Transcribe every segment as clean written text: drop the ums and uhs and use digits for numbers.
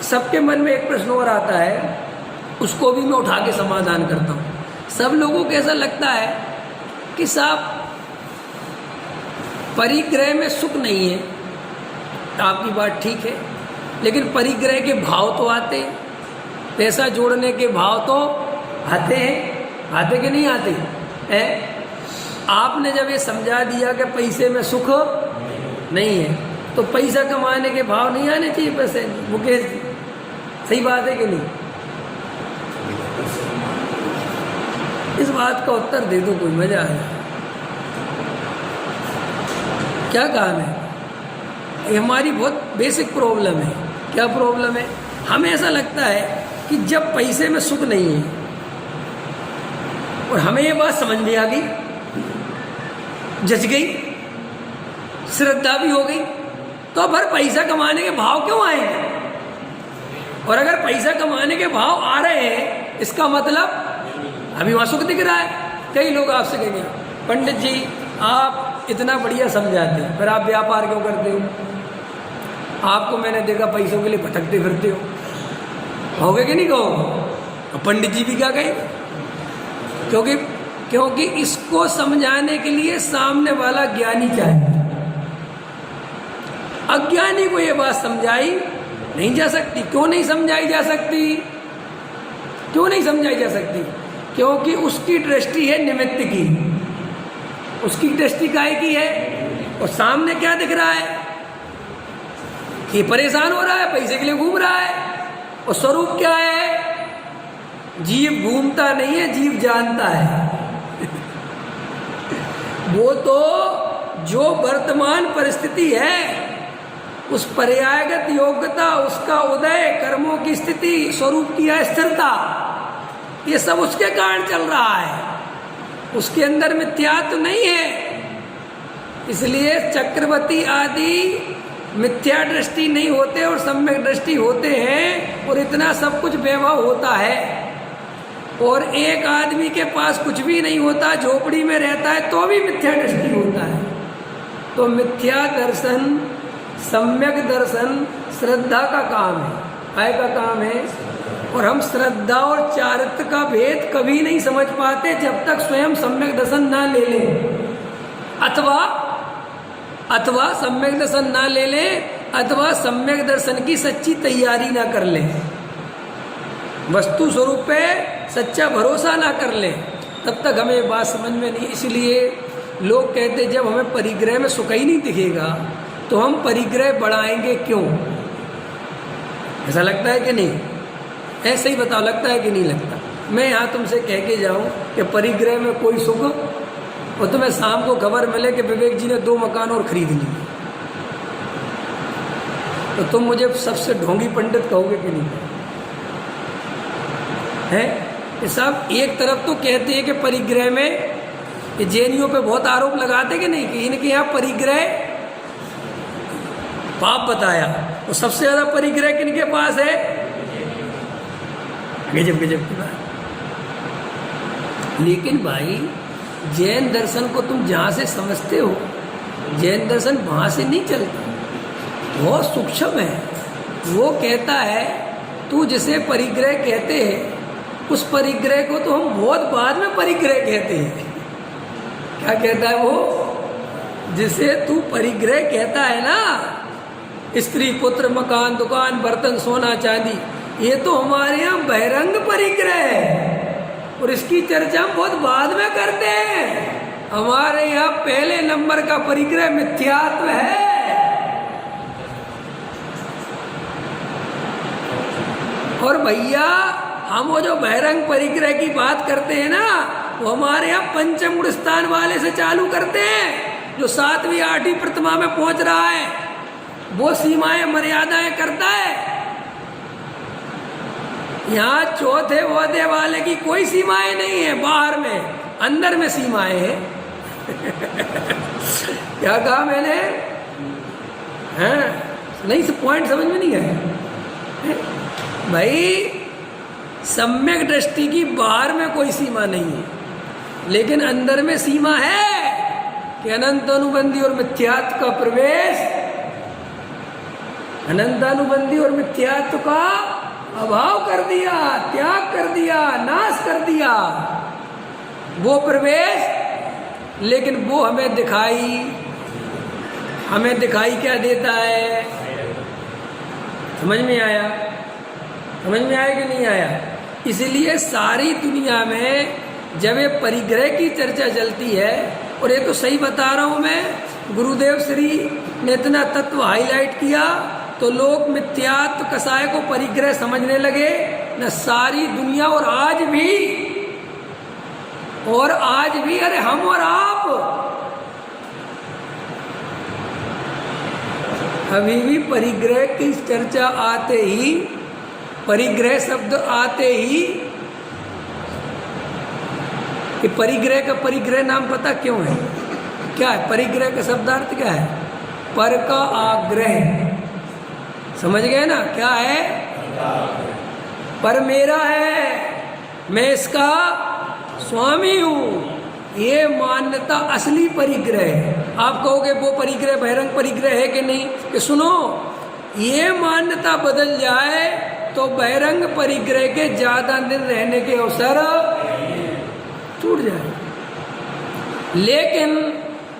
सबके मन में एक प्रश्न और आता है, उसको भी मैं उठा के समाधान करता हूँ। सब लोगों को ऐसा लगता है कि साहब परिग्रह में सुख नहीं है, तो आपकी बात ठीक है, लेकिन परिग्रह के भाव तो आते हैं, पैसा जोड़ने के भाव तो आते हैं, आते कि नहीं आते हैं? आपने जब ये समझा दिया कि पैसे में सुख नहीं है, तो पैसा कमाने के भाव नहीं आने चाहिए पैसे? मुकेश जी, सही बात है कि नहीं? इस बात का उत्तर दे दो, कोई मजा आए। क्या काम है? ये हमारी बहुत बेसिक प्रॉब्लम है। क्या प्रॉब्लम है? हमें ऐसा लगता है कि जब पैसे में सुख नहीं है, और हमें ये बात समझ में आ गई, जच गई, श्रद्धा भी हो गई, तो अब हर पैसा कमाने के भाव क्यों आएंगे? और अगर पैसा कमाने के भाव आ रहे हैं, इसका मतलब अभी वहां सुख दिख रहा है। कई लोग आपसे कहेंगे, पंडित जी आप इतना बढ़िया समझाते हैं, फिर आप व्यापार क्यों करते हो? आपको मैंने देखा पैसों के लिए भटकते फिरते हो गए कि नहीं कहोगे? पंडित जी भी क्या कहेंगे? क्योंकि इसको समझाने के लिए सामने वाला ज्ञानी चाहिए। अज्ञानी को ये बात समझाई नहीं जा सकती। क्यों नहीं समझाई जा सकती? क्यों नहीं समझाई जा सकती? क्योंकि उसकी दृष्टि है निमित्त की, उसकी दृष्टि काय की है, और सामने क्या दिख रहा है कि परेशान हो रहा है, पैसे के लिए घूम रहा है, और स्वरूप क्या है? जीव घूमता नहीं है, जीव जानता है। वो तो जो वर्तमान परिस्थिति है, उस पर्यायगत योग्यता, उसका उदय, कर्मों की स्थिति, स्वरूप की अस्थिरता, ये सब उसके कारण चल रहा है। उसके अंदर मिथ्यात्व नहीं है। इसलिए चक्रवर्ती आदि मिथ्या दृष्टि नहीं होते और सम्यक दृष्टि होते हैं, और इतना सब कुछ वैभव होता है। और एक आदमी के पास कुछ भी नहीं होता, झोपड़ी में रहता है, तो भी मिथ्या दृष्टि होता है। तो मिथ्या दर्शन, सम्यक दर्शन श्रद्धा का काम है, काय का काम है। और हम श्रद्धा और चारित्र का भेद कभी नहीं समझ पाते जब तक स्वयं सम्यक दर्शन ना ले लें, अथवा सम्यक दर्शन ना ले लें, अथवा सम्यक दर्शन की सच्ची तैयारी ना कर लें, वस्तु स्वरूप पे सच्चा भरोसा ना कर लें, तब तक हमें बात समझ में नहीं। इसलिए लोग कहते जब हमें परिग्रह में सुख ही नहीं दिखेगा, तो हम परिग्रह बढ़ाएंगे क्यों? ऐसा लगता है कि नहीं? ऐसे ही बताओ, लगता है कि नहीं लगता? मैं यहाँ तुमसे कह के जाऊँ कि परिग्रह में कोई सुख, और तुम्हें शाम को खबर मिले कि विवेक जी ने 2 मकान और खरीद लिए, तो तुम मुझे सबसे ढोंगी पंडित कहोगे कि नहीं? है साहब, एक तरफ तो कहते हैं कि परिग्रह में, ये जैनियों पे बहुत आरोप लगाते कि नहीं कि इनके यहाँ परिग्रह पाप बताया, और सबसे ज्यादा परिग्रह किनके पास है? गजब गजब की बात। लेकिन भाई जैन दर्शन को तुम जहाँ से समझते हो, जैन दर्शन वहाँ से नहीं चलता, बहुत सूक्ष्म है। वो कहता है तू जिसे परिग्रह कहते हैं, उस परिग्रह को तो हम बहुत बाद में परिग्रह कहते हैं। क्या कहता है वो? जिसे तू परिग्रह कहता है ना, स्त्री पुत्र मकान दुकान बर्तन सोना चांदी, ये तो हमारे यहाँ बहिरंग परिग्रह है, और इसकी चर्चा हम बहुत बाद में करते हैं। हमारे यहाँ पहले नंबर का परिग्रह मिथ्यात्व है। और भैया हम वो जो बहिरंग परिग्रह की बात करते हैं ना, वो हमारे यहाँ पंचम गुण स्थान वाले से चालू करते हैं, जो 7वीं 8वीं प्रतिमा में पहुंच रहा है, वो सीमाएं मर्यादाएं करता है। यहाँ चौथे वोदे वाले की कोई सीमाएं नहीं है, बाहर में, अंदर में सीमाएं हैं। क्या कहा मैंने? हैं? नहीं, पॉइंट समझ में नहीं आया भाई। सम्यक दृष्टि की बाहर में कोई सीमा नहीं है, लेकिन अंदर में सीमा है कि अनंत अनुबंधी और मिथ्यात्व का प्रवेश अनंतानुबंधी और मिथ्यात्व का अभाव कर दिया, त्याग कर दिया, नाश कर दिया, वो प्रवेश। लेकिन वो हमें दिखाई क्या देता है? समझ में आया? समझ में आया कि नहीं आया? इसलिए सारी दुनिया में जब ये परिग्रह की चर्चा चलती है, और ये तो सही बता रहा हूं मैं, गुरुदेव श्री ने इतना तत्व हाईलाइट किया तो लोग मिथ्यात्व कसाय को परिग्रह समझने लगे न। सारी दुनिया और आज भी अरे हम और आप अभी भी परिग्रह की चर्चा आते ही, परिग्रह शब्द आते ही, कि परिग्रह का परिग्रह नाम पता क्यों है? क्या है परिग्रह का शब्दार्थ? क्या है? पर का आग्रह। समझ गए ना? क्या है? पर मेरा है, मैं इसका स्वामी हूं, ये मान्यता असली परिग्रह है। आप कहोगे वो परिग्रह बहिरंग परिग्रह है कि नहीं? कि सुनो, ये मान्यता बदल जाए तो बहिरंग परिग्रह के ज्यादा दिन रहने के अवसर छूट जाए। लेकिन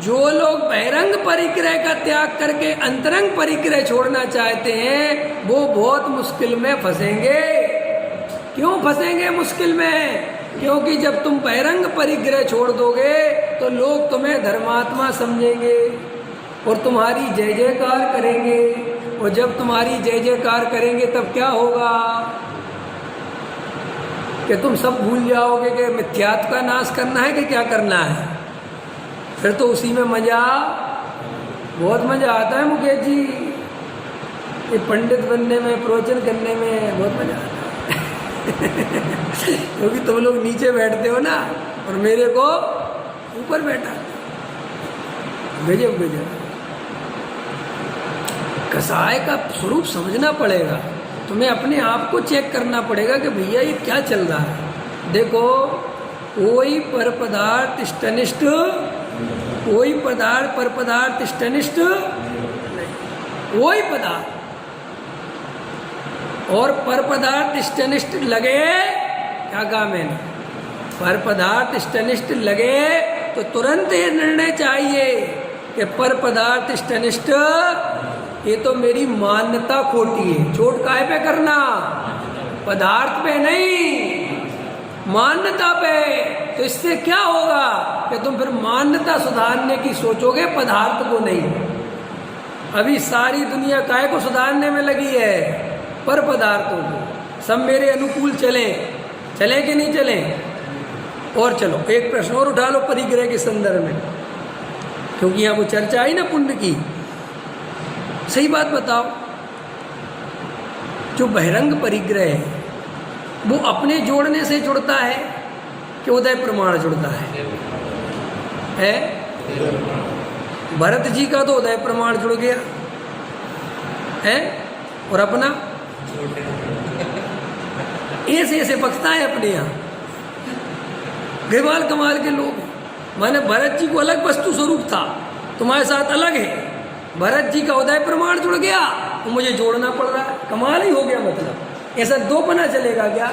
जो लोग बहिरंग परिग्रह का त्याग करके अंतरंग परिग्रह छोड़ना चाहते हैं, वो बहुत मुश्किल में फंसेंगे। क्यों फंसेंगे मुश्किल में? क्योंकि जब तुम बहिरंग परिग्रह छोड़ दोगे तो लोग तुम्हें धर्मात्मा समझेंगे और तुम्हारी जय जयकार करेंगे। और जब तुम्हारी जय जयकार करेंगे तब क्या होगा? कि तुम सब भूल जाओगे कि मिथ्यात्व का नाश करना है कि क्या करना है। फिर तो उसी में मजा, बहुत मजा आता है मुकेश जी, ये पंडित बनने में, प्रवचन करने में बहुत मजा आता है। क्योंकि तुम लोग नीचे बैठते हो ना और मेरे को ऊपर बैठा। गजब गजब। कसाय का स्वरूप समझना पड़ेगा, तुम्हें अपने आप को चेक करना पड़ेगा कि भैया ये क्या चल रहा है। देखो, कोई पर पदार्थ इष्टनिष्ठ, कोई पदार्थ पर पदार्थ इष्टनिष्ठ नहीं, कोई पदार्थ और पर पदार्थ इष्टनिष्ठ लगे, क्या कहा मैंने? पर पदार्थ इष्टनिष्ठ लगे तो तुरंत ये निर्णय चाहिए कि पर पदार्थ इष्टनिष्ठ, ये तो मेरी मान्यता खोटी है। चोट काहे पे करना? पदार्थ पे नहीं, मान्यता पे। तो इससे क्या होगा कि तुम फिर मान्यता सुधारने की सोचोगे, पदार्थ को नहीं। अभी सारी दुनिया काहे को सुधारने में लगी है? पर पदार्थों को। सब मेरे अनुकूल चले कि नहीं चले? और चलो एक प्रश्न और उठा लो परिग्रह के संदर्भ में, क्योंकि यहाँ वो चर्चा आई ना पुण्य की। सही बात बताओ, जो बहिरंग परिग्रह है वो अपने जोड़ने से जुड़ता है कि उदय प्रमाण जुड़ता है? भरत जी का तो उदय प्रमाण जुड़ गया है, और अपना ऐसे बकता है अपने यहाँ। ग्रेवाल कमाल के लोग, माने भरत जी को अलग वस्तु स्वरूप था, तुम्हारे साथ अलग है। भरत जी का उदय प्रमाण जुड़ गया तो मुझे जोड़ना पड़ रहा है। कमाल ही हो गया। मतलब ऐसा दो पना चलेगा क्या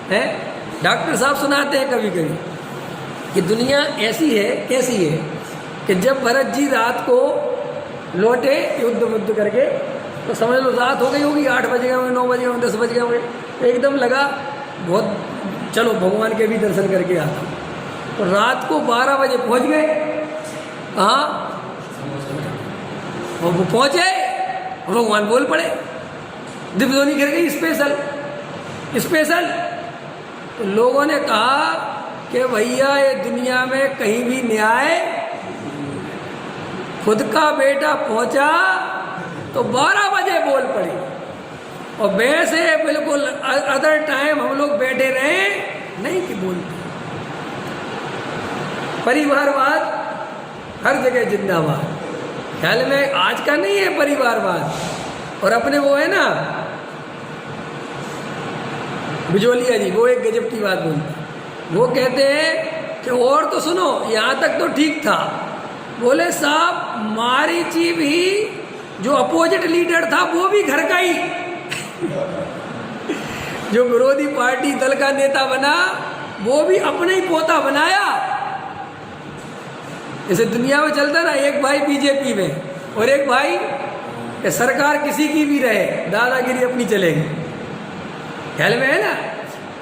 है? डॉक्टर साहब सुनाते हैं कभी कभी कि दुनिया ऐसी है, कैसी है कि जब भरत जी रात को लौटे युद्ध करके, तो समझ लो रात हो गई होगी, 8 बज गए होंगे, 9 बज गए होंगे, 10 बज गए होंगे। एकदम लगा बहुत, चलो भगवान के भी दर्शन करके आता। तो रात को 12 बजे पहुंच गए। कहाँ? वो पहुंचे, भगवान बोल पड़े, दिव्यध्वनि गिर गई स्पेशल। तो लोगों ने कहा कि भैया ये दुनिया में कहीं भी न्याय, खुद का बेटा पहुंचा तो 12 बजे बोल पड़े, और वैसे बिल्कुल अदर टाइम हम लोग बैठे रहे नहीं कि बोलते। परिवारवाद हर जगह जिंदाबाद। ख्याल में आज का नहीं है परिवारवाद। और अपने वो है ना बिजोलिया जी, वो एक गजब की बात बोलते। वो कहते हैं कि और तो सुनो, यहाँ तक तो ठीक था। बोले साहब, मारीची भी जो अपोजिट लीडर था वो भी घर का ही जो विरोधी पार्टी दल का नेता बना वो भी अपने ही पोता बनाया। जैसे दुनिया में चलता ना, एक भाई बीजेपी में और एक भाई सरकार किसी की भी रहे, दादागिरी अपनी चलेगी, ख्याल में है ना।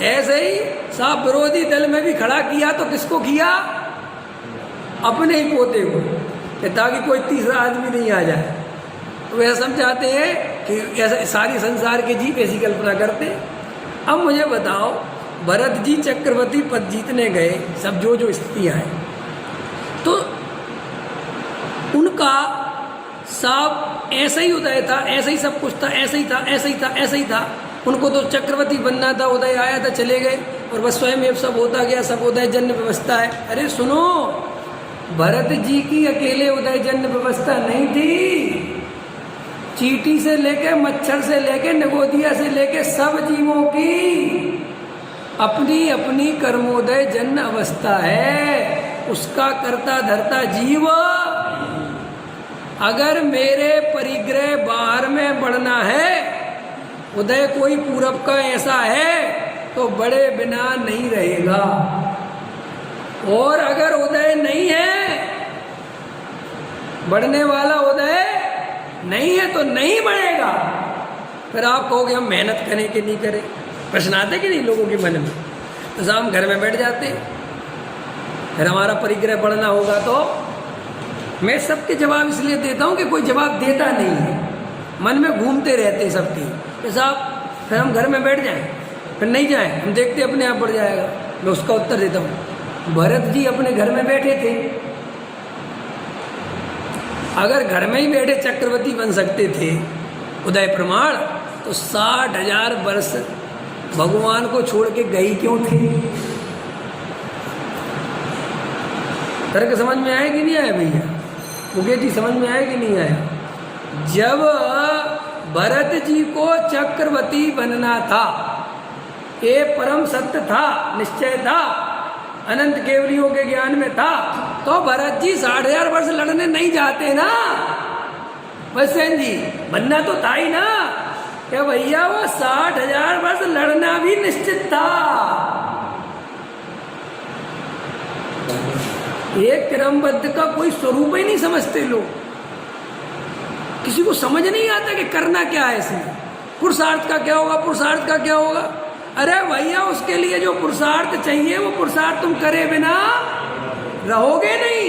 ऐसे ही साहब विरोधी दल में भी खड़ा किया तो किसको किया? अपने ही पोते को, ताकि कोई तीसरा आदमी नहीं आ जाए। तो ऐसा समझाते हैं कि ऐसा सारी संसार के जीव ऐसी कल्पना करते। अब मुझे बताओ, भरत जी चक्रवर्ती पद जीतने गए, सब जो स्थितियाँ हैं, तो उनका साफ ऐसा ही उदय था, ऐसा ही सब कुछ था, ऐसा ही था, ऐसा ही था, ऐसा ही था। उनको तो चक्रवर्ती बनना था, उदय आया था, चले गए और बस स्वयं ये सब होता गया, सब उदय जन्य व्यवस्था है। अरे सुनो, भरत जी की अकेले उदय जन्य व्यवस्था नहीं थी। चींटी से लेके, मच्छर से लेके, नगोदिया से लेके सब जीवों की अपनी अपनी कर्मोदय जन्य अवस्था है। उसका कर्ता धर्ता जीव। अगर मेरे परिग्रह बाहर में बढ़ना है, उदय कोई पूरब का ऐसा है तो बड़े बिना नहीं रहेगा, और अगर उदय नहीं है, बढ़ने वाला उदय नहीं है तो नहीं बढ़ेगा। फिर आप कहोगे हम मेहनत करें कि नहीं करें, प्रश्न आते कि नहीं लोगों के मन में। तो साहब हम घर में बैठ जाते, फिर हमारा परिग्रह बढ़ना होगा तो मैं सबके जवाब इसलिए देता हूँ कि कोई जवाब देता नहीं है, मन में घूमते रहते सबके कि साहब फिर हम घर में बैठ जाएं, फिर नहीं जाएं, हम देखते अपने आप बढ़ जाएगा। मैं उसका उत्तर देता हूँ, भरत जी अपने घर में बैठे थे। अगर घर में ही बैठे चक्रवर्ती बन सकते थे उदय प्रमाण, तो 60,000 वर्ष भगवान को छोड़ के गई क्यों थी? तर्क समझ में आया कि नहीं आया भैया? मुकेश जी समझ में आया कि नहीं आया? जब भरत जी को चक्रवर्ती बनना था, ये परम सत्य था, निश्चय था, अनंत केवलियों के ज्ञान में था, तो भरत जी 60,000 वर्ष लड़ने नहीं जाते ना। वैसेन जी बनना तो था ही ना, क्या भैया वो 60,000 वर्ष लड़ना भी निश्चित था। एक क्रमबद्ध का कोई स्वरूप ही नहीं समझते लोग, किसी को समझ नहीं आता कि करना क्या है इसमें, पुरुषार्थ का क्या होगा, पुरुषार्थ का क्या होगा। अरे भैया उसके लिए जो पुरुषार्थ चाहिए वो पुरुषार्थ तुम करे बिना रहोगे नहीं।